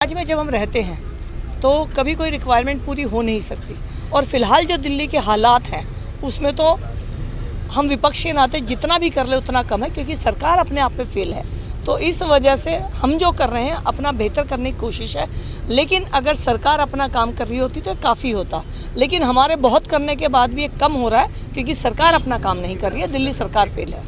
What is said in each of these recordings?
आज में जब हम रहते हैं तो कभी कोई रिक्वायरमेंट पूरी हो नहीं सकती और फिलहाल जो दिल्ली के हालात हैं उसमें तो हम विपक्ष के नाते जितना भी कर ले उतना कम है, क्योंकि सरकार अपने आप में फेल है। तो इस वजह से हम जो कर रहे हैं अपना बेहतर करने की कोशिश है, लेकिन अगर सरकार अपना काम कर रही होती तो काफ़ी होता, लेकिन हमारे बहुत करने के बाद भी ये कम हो रहा है क्योंकि सरकार अपना काम नहीं कर रही है, दिल्ली सरकार फेल है।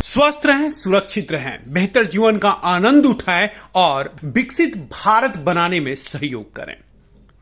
स्वस्थ रहें, सुरक्षित रहें, बेहतर जीवन का आनंद उठाएं और विकसित भारत बनाने में सहयोग करें।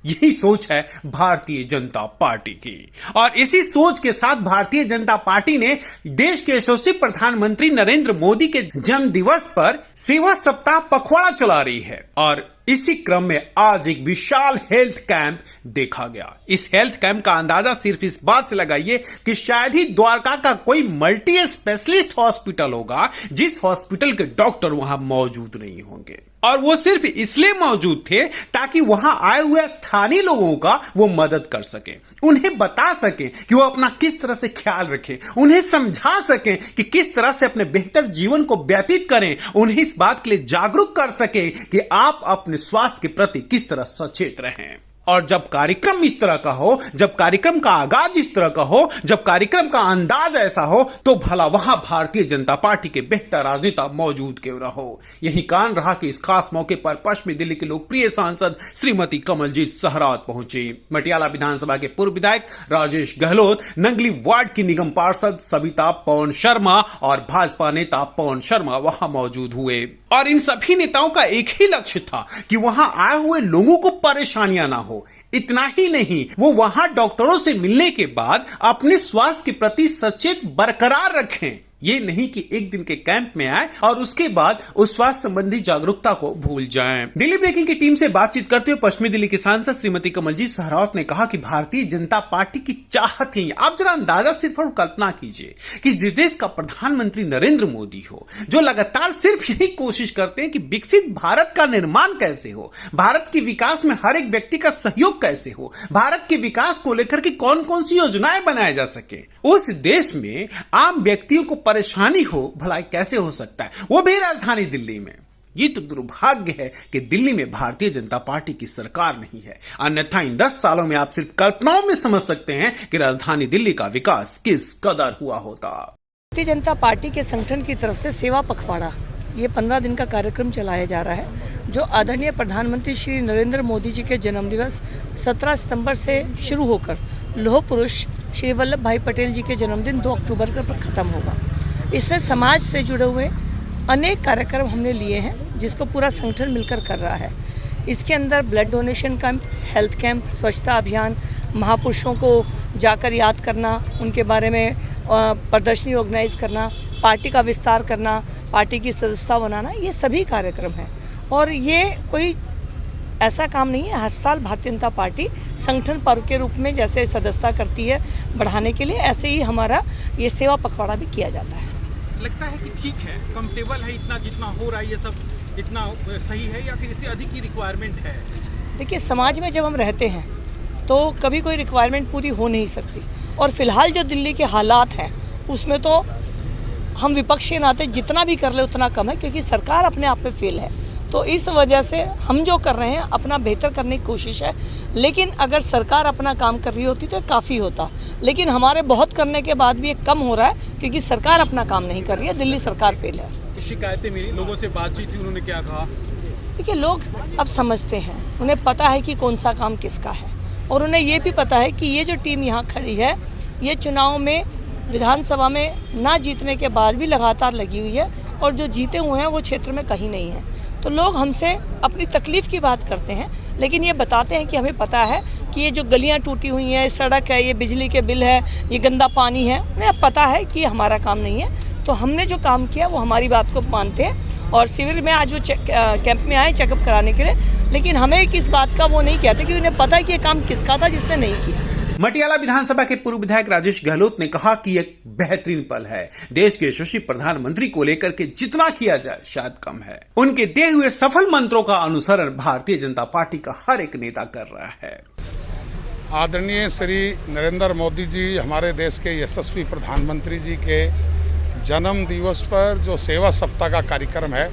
यही सोच है भारतीय जनता पार्टी की और इसी सोच के साथ भारतीय जनता पार्टी ने देश के यशस्वी प्रधानमंत्री नरेंद्र मोदी के जन्म दिवस पर सेवा सप्ताह पखवाड़ा चला रही है और इसी क्रम में आज एक विशाल हेल्थ कैंप देखा गया। इस हेल्थ कैंप का अंदाजा सिर्फ इस बात से लगाइए कि शायद ही द्वारका का कोई मल्टी स्पेशलिस्ट हॉस्पिटल होगा जिस हॉस्पिटल के डॉक्टर वहां मौजूद नहीं होंगे, और वो सिर्फ इसलिए मौजूद थे ताकि वहां आए हुए स्थानीय लोगों का वो मदद कर सके, उन्हें बता सके कि वो अपना किस तरह से ख्याल रखें, उन्हें समझा सके कि किस तरह से अपने बेहतर जीवन को व्यतीत करें, उन्हें इस बात के लिए जागरूक कर सके कि आप अपने स्वास्थ्य के प्रति किस तरह सचेत रहें। और जब कार्यक्रम इस तरह का हो, जब कार्यक्रम का आगाज इस तरह का हो, जब कार्यक्रम का अंदाज ऐसा हो, तो भला वहां भारतीय जनता पार्टी के बेहतर राजनेता मौजूद क्यों न हो। यही कारण रहा कि इस खास मौके पर पश्चिमी दिल्ली के लोकप्रिय सांसद श्रीमती कमलजीत सहरावत पहुंची। मटियाला विधानसभा के पूर्व विधायक राजेश गहलोत, नंगली वार्ड की निगम पार्षद सविता पवन शर्मा और भाजपा नेता पवन शर्मा वहां मौजूद हुए और इन सभी नेताओं का एक ही लक्ष्य था कि वहां आए हुए लोगों को परेशानियां ना हो। इतना ही नहीं, वो वहां डॉक्टरों से मिलने के बाद अपने स्वास्थ्य के प्रति सचेत बरकरार रखें। ये नहीं कि एक दिन के कैंप में आए और उसके बाद उस स्वास्थ्य संबंधी जागरूकता को भूल जाएं। दिल्ली ब्रेकिंग की टीम से बातचीत करते हुए पश्चिमी दिल्ली की सांसद श्रीमती कमलजीत सहरावत ने कहा कि भारतीय जनता पार्टी की चाहत है, आप जरा अंदाजा सिर्फ और कल्पना कीजिए कि जिस देश का प्रधानमंत्री नरेंद्र मोदी हो, जो लगातार सिर्फ यही कोशिश करते हैं कि विकसित भारत का निर्माण कैसे हो, भारत के विकास में हर एक व्यक्ति का सहयोग कैसे हो, भारत के विकास को लेकर के कौन कौन सी योजनाएं बनाई जा सके, उस देश में आम व्यक्तियों को परेशानी हो, भला कैसे हो सकता है, वो भी राजधानी दिल्ली में। ये तो दुर्भाग्य है कि दिल्ली में भारतीय जनता पार्टी की सरकार नहीं है, अन्यथा इन 10 सालों में आप सिर्फ कल्पनाओं में समझ सकते हैं कि राजधानी दिल्ली का विकास किस कदर हुआ होता। भारतीय जनता पार्टी के संगठन की तरफ से सेवा पखवाड़ा ये 15 दिन का कार्यक्रम चलाया जा रहा है, जो आदरणीय प्रधानमंत्री श्री नरेंद्र मोदी जी के जन्म दिवस 17 सितंबर से शुरू होकर लौह पुरुष श्री वल्लभ भाई पटेल जी के जन्मदिन 2 अक्टूबर पर खत्म होगा। इसमें समाज से जुड़े हुए अनेक कार्यक्रम हमने लिए हैं जिसको पूरा संगठन मिलकर कर रहा है। इसके अंदर blood donation camp, health camp, स्वच्छता अभियान, महापुरुषों को जाकर याद करना, उनके बारे में प्रदर्शनी ऑर्गेनाइज करना, पार्टी का विस्तार करना, पार्टी की सदस्यता बनाना, ये सभी कार्यक्रम हैं। और ये कोई ऐसा काम नहीं है, हर साल भारतीय जनता पार्टी संगठन पर्व के रूप में जैसे सदस्यता करती है बढ़ाने के लिए, ऐसे ही हमारा ये सेवा पखवाड़ा भी किया जाता है। लगता है कि ठीक है, कंफर्टेबल है, इतना जितना हो रहा है ये सब इतना सही है या फिर इससे अधिक की रिक्वायरमेंट है? देखिए, समाज में जब हम रहते हैं तो कभी कोई रिक्वायरमेंट पूरी हो नहीं सकती और फिलहाल जो दिल्ली के हालात हैं उसमें तो हम विपक्ष के नाते जितना भी कर ले उतना कम है, क्योंकि सरकार अपने आप में फेल है। तो इस वजह से हम जो कर रहे हैं अपना बेहतर करने की कोशिश है, लेकिन अगर सरकार अपना काम कर रही होती तो काफ़ी होता, लेकिन हमारे बहुत करने के बाद भी ये कम हो रहा है क्योंकि सरकार अपना काम नहीं कर रही है, दिल्ली सरकार फेल है। शिकायतें मिली, लोगों से बातचीत हुई, उन्होंने क्या कहा? देखिए, लोग अब समझते हैं, उन्हें पता है कि कौन सा काम किसका है और उन्हें ये भी पता है कि ये जो टीम यहाँ खड़ी है ये चुनाव में विधानसभा में ना जीतने के बाद भी लगातार लगी हुई है और जो जीते हुए हैं वो क्षेत्र में कहीं नहीं है। तो लोग हमसे अपनी तकलीफ़ की बात करते हैं, लेकिन ये बताते हैं कि हमें पता है कि ये जो गलियां टूटी हुई हैं, सड़क है, ये बिजली के बिल है, ये गंदा पानी है, उन्हें पता है कि हमारा काम नहीं है। तो हमने जो काम किया वो हमारी बात को मानते हैं और शिविर में आज वो कैंप में आए चेकअप कराने के लिए, लेकिन हमें किस बात का वो नहीं कहते कि उन्हें पता है कि ये काम किसका था जिसने नहीं किया। मटियाला विधानसभा के पूर्व विधायक राजेश गहलोत ने कहा कि एक बेहतरीन पल है, देश के यशस्वी प्रधानमंत्री को लेकर के जितना किया जाए शायद कम है। उनके दिए हुए सफल मंत्रों का अनुसरण भारतीय जनता पार्टी का हर एक नेता कर रहा है। आदरणीय श्री नरेंद्र मोदी जी हमारे देश के यशस्वी प्रधानमंत्री जी के जन्म दिवस पर जो सेवा सप्ताह का कार्यक्रम है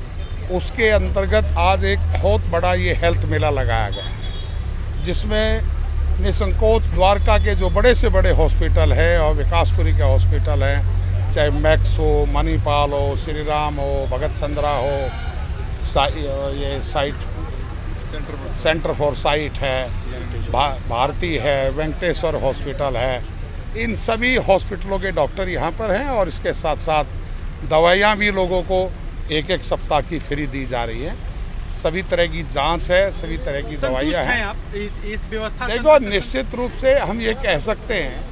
उसके अंतर्गत आज एक बहुत बड़ा ये हेल्थ मेला लगाया गया है, जिसमें निसंकोच द्वारका के जो बड़े से बड़े हॉस्पिटल है और विकासपुरी के हॉस्पिटल हैं, चाहे मैक्स हो, मणिपाल हो, श्री राम हो, भगत चंद्रा हो, ये साइट सेंटर फॉर साइट है, भारती है, वेंकटेश्वर हॉस्पिटल है, इन सभी हॉस्पिटलों के डॉक्टर यहाँ पर हैं और इसके साथ साथ दवाइयाँ भी लोगों को एक एक सप्ताह की फ्री दी जा रही है। सभी तरह की जांच है, सभी तरह की दवाइयाँ हैं। आप इस व्यवस्था देखो, निश्चित रूप से हम ये कह सकते हैं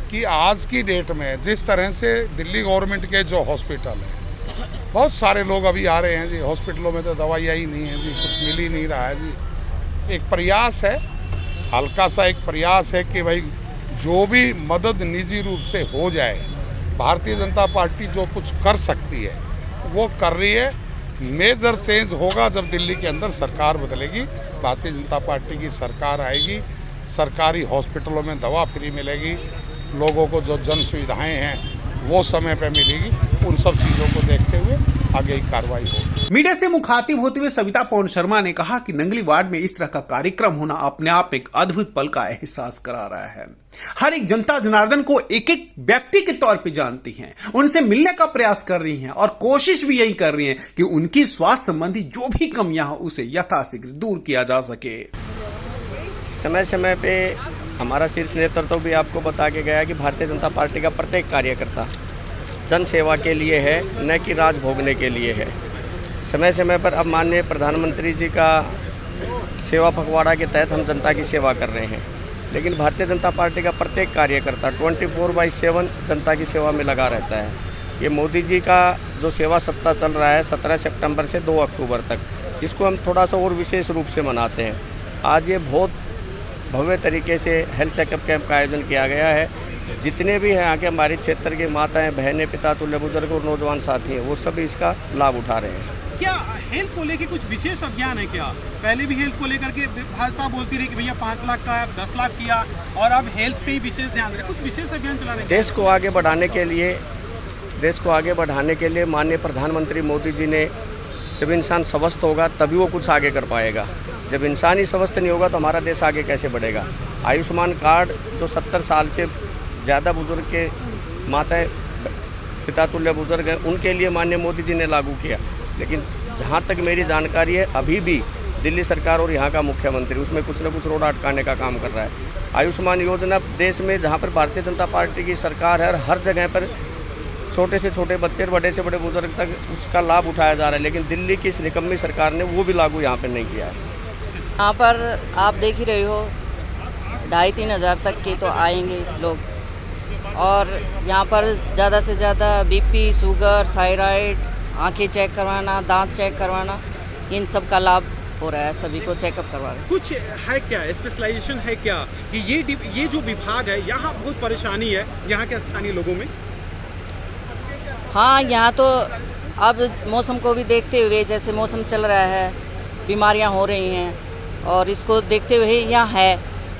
कि आज की डेट में जिस तरह से दिल्ली गवर्नमेंट के जो हॉस्पिटल हैं, बहुत सारे लोग अभी आ रहे हैं जी, हॉस्पिटलों में तो दवाइयाँ ही नहीं है जी, कुछ मिल ही नहीं रहा है जी। एक प्रयास है, हल्का सा एक प्रयास है कि भाई जो भी मदद निजी रूप से हो जाए, भारतीय जनता पार्टी जो कुछ कर सकती है वो कर रही है। मेजर चेंज होगा जब दिल्ली के अंदर सरकार बदलेगी, भारतीय जनता पार्टी की सरकार आएगी, सरकारी हॉस्पिटलों में दवा फ्री मिलेगी, लोगों को जो जन सुविधाएं हैं वो समय पर मिलेगी। उन सब चीज़ों को देखते हुए आगे की कार्रवाई होगी। मीडिया से मुखातिब होते हुए सविता पवन शर्मा ने कहा कि नंगली वार्ड में इस तरह का कार्यक्रम होना अपने आप एक अद्भुत पल का एहसास करा रहा है। हर एक जनता जनार्दन को एक एक व्यक्ति के तौर पे जानती हैं, उनसे मिलने का प्रयास कर रही हैं और कोशिश भी यही कर रही हैं कि उनकी स्वास्थ्य संबंधी जो भी कमियां हो उसे यथाशीघ्र दूर किया जा सके। समय समय पे हमारा शीर्ष नेतृत्व भी आपको बता के गया कि भारतीय जनता पार्टी का प्रत्येक कार्यकर्ता जन सेवा के लिए है, न कि राज भोगने के लिए है। समय समय पर अब माननीय प्रधानमंत्री जी का सेवा पखवाड़ा के तहत हम जनता की सेवा कर रहे हैं, लेकिन भारतीय जनता पार्टी का प्रत्येक कार्यकर्ता 24/7 जनता की सेवा में लगा रहता है। ये मोदी जी का जो सेवा सप्ताह चल रहा है 17 सितंबर से 2 अक्टूबर तक, इसको हम थोड़ा सा और विशेष रूप से मनाते हैं। आज ये बहुत भव्य तरीके से हेल्थ चेकअप कैंप का आयोजन किया गया है। जितने भी हैं यहाँ के हमारे क्षेत्र के माताएं, बहनें, पिता तुल्य बुजुर्ग और नौजवान साथी हैं, वो सभी इसका लाभ उठा रहे हैं। क्या हेल्थ को लेकर कुछ विशेष अभियान है क्या? पहले भी हेल्थ को लेकर के भाजपा बोलती रही कि भैया 5 लाख का 10 लाख किया, और अब हेल्थ पे ही विशेष ध्यान दे रहे, कुछ विशेष अभियान चला रहे हैं? देश को आगे बढ़ाने के लिए माननीय प्रधानमंत्री मोदी जी ने, जब इंसान स्वस्थ होगा तभी वो कुछ आगे कर पाएगा। जब इंसान ही स्वस्थ नहीं होगा तो हमारा देश आगे कैसे बढ़ेगा। आयुष्मान कार्ड जो 70 साल से ज़्यादा बुजुर्ग के माताएं, पिता तुल्य बुजुर्ग हैं, उनके लिए माननीय मोदी जी ने लागू किया। लेकिन जहाँ तक मेरी जानकारी है, अभी भी दिल्ली सरकार और यहाँ का मुख्यमंत्री उसमें कुछ न कुछ रोड अटकाने का काम कर रहा है। आयुष्मान योजना देश में जहाँ पर भारतीय जनता पार्टी की सरकार है, हर जगह पर छोटे से छोटे बच्चे, बड़े से बड़े बुजुर्ग तक उसका लाभ उठाया जा रहा है, लेकिन दिल्ली की इस निकम्मी सरकार ने वो भी लागू यहाँ पर नहीं किया है। यहाँ पर आप देख ही रहे हो 2,500-3 हज़ार तक के तो आएंगे लोग, और यहाँ पर ज़्यादा से ज़्यादा बीपी, शुगर, थायराइड, आंखें चेक करवाना, दांत चेक करवाना, इन सब का लाभ हो रहा है। सभी को चेकअप करवा रहे हैं। कुछ है क्या स्पेशलाइजेशन है क्या कि ये जो विभाग है यहाँ बहुत परेशानी है यहाँ के स्थानीय लोगों में? हाँ, यहाँ तो अब मौसम को भी देखते हुए, जैसे मौसम चल रहा है, बीमारियाँ हो रही हैं, और इसको देखते हुए यहाँ है,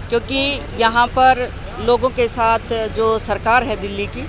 क्योंकि यहाँ पर लोगों के साथ जो सरकार है दिल्ली की,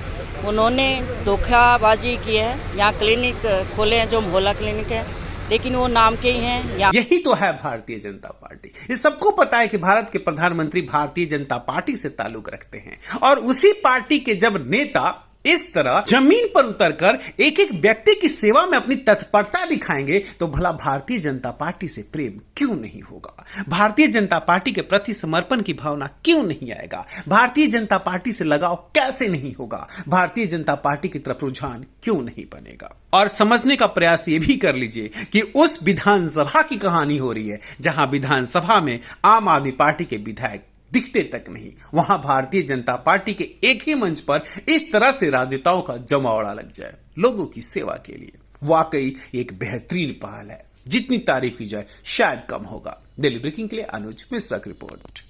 उन्होंने धोखाबाजी की है। यहाँ क्लिनिक खोले हैं जो मोहल्ला क्लिनिक है, लेकिन वो नाम के ही हैं। यही तो है भारतीय जनता पार्टी। ये सबको पता है कि भारत के प्रधानमंत्री भारतीय जनता पार्टी से ताल्लुक रखते हैं, और उसी पार्टी के जब नेता इस तरह जमीन पर उतरकर एक एक व्यक्ति की सेवा में अपनी तत्परता दिखाएंगे तो भला भारतीय जनता पार्टी से प्रेम क्यों नहीं होगा? भारतीय जनता पार्टी के प्रति समर्पण की भावना क्यों नहीं आएगा? भारतीय जनता पार्टी से लगाव कैसे नहीं होगा? भारतीय जनता पार्टी की तरफ रुझान क्यों नहीं बनेगा? और समझने का प्रयास ये भी कर लीजिए कि उस विधानसभा की कहानी हो रही है जहां विधानसभा में आम आदमी पार्टी के विधायक दिखते तक नहीं, वहां भारतीय जनता पार्टी के एक ही मंच पर इस तरह से राजनेताओं का जमावड़ा लग जाए लोगों की सेवा के लिए। वाकई एक बेहतरीन पहल है, जितनी तारीफ की जाए शायद कम होगा। दिल्ली ब्रेकिंग के लिए अनुज मिश्रा की रिपोर्ट।